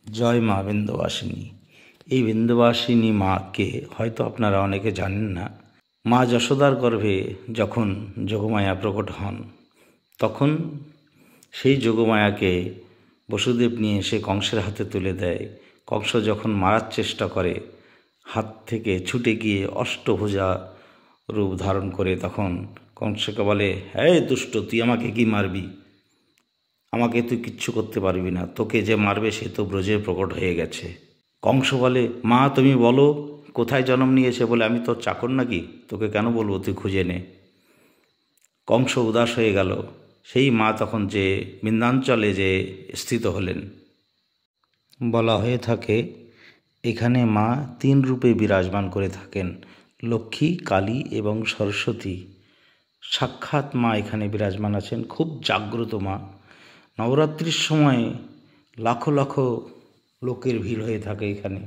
জয় মা বিন্ধ্যবাসিনী। এই বিন্ধ্যবাসিনী মাকে হয়তো আপনারা অনেকে জানেন না। মা যশোদার গর্ভে যখন যোগমায়া প্রকট হন, তখন সেই যোগমায়াকে বসুদেব নিয়ে এসে কংসের হাতে তুলে দেয়। কংস যখন মারার চেষ্টা করে, হাত থেকে ছুটে গিয়ে অষ্টভুজা রূপ ধারণ করে, তখন কংসকে বলে, হ্যাঁ দুষ্ট, তুই আমাকে কি মারবি? আমাকে তুই কিচ্ছু করতে পারবি না, তোকে যে মারবে সে তো ব্রজে প্রকট হয়ে গেছে। কংস বলে, মা তুমি বলো কোথায় জন্ম নিয়েছে? বলে, আমি তোর চাকর নাকি, তোকে কেন বলবো, তুই খুঁজে নে। কংস উদাস হয়ে গেল। সেই মা তখন যে বিন্ধ্যাঞ্চলে যে স্থিত হলেন, বলা হয়ে থাকে এখানে মা 3 রূপে বিরাজমান করে থাকেন, লক্ষ্মী, কালী এবং সরস্বতী। সাক্ষাৎ মা এখানে বিরাজমান আছেন, খুব জাগ্রত মা। নবরাত্রির সময় লাখো লাখো লোকের ভিড় হয়ে থাকে এখানে।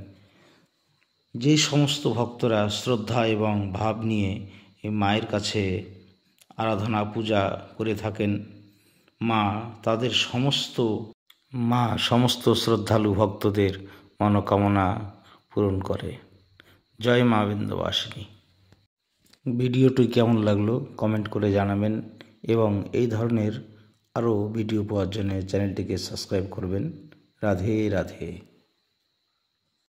যে সমস্ত ভক্তরা শ্রদ্ধা এবং ভাব নিয়ে এই মায়ের কাছে আরাধনা পূজা করে থাকেন, মা তাদের সমস্ত শ্রদ্ধালু ভক্তদের মনোকামনা পূরণ করে। জয় মা বিন্ধ্যবাসিনী। ভিডিওটি কেমন লাগলো কমেন্ট করে জানাবেন এবং এই ধরনের আরও ভিডিও পাওয়ার জন্য চ্যানেলটিকে সাবস্ক্রাইব করবেন। রাধে রাধে।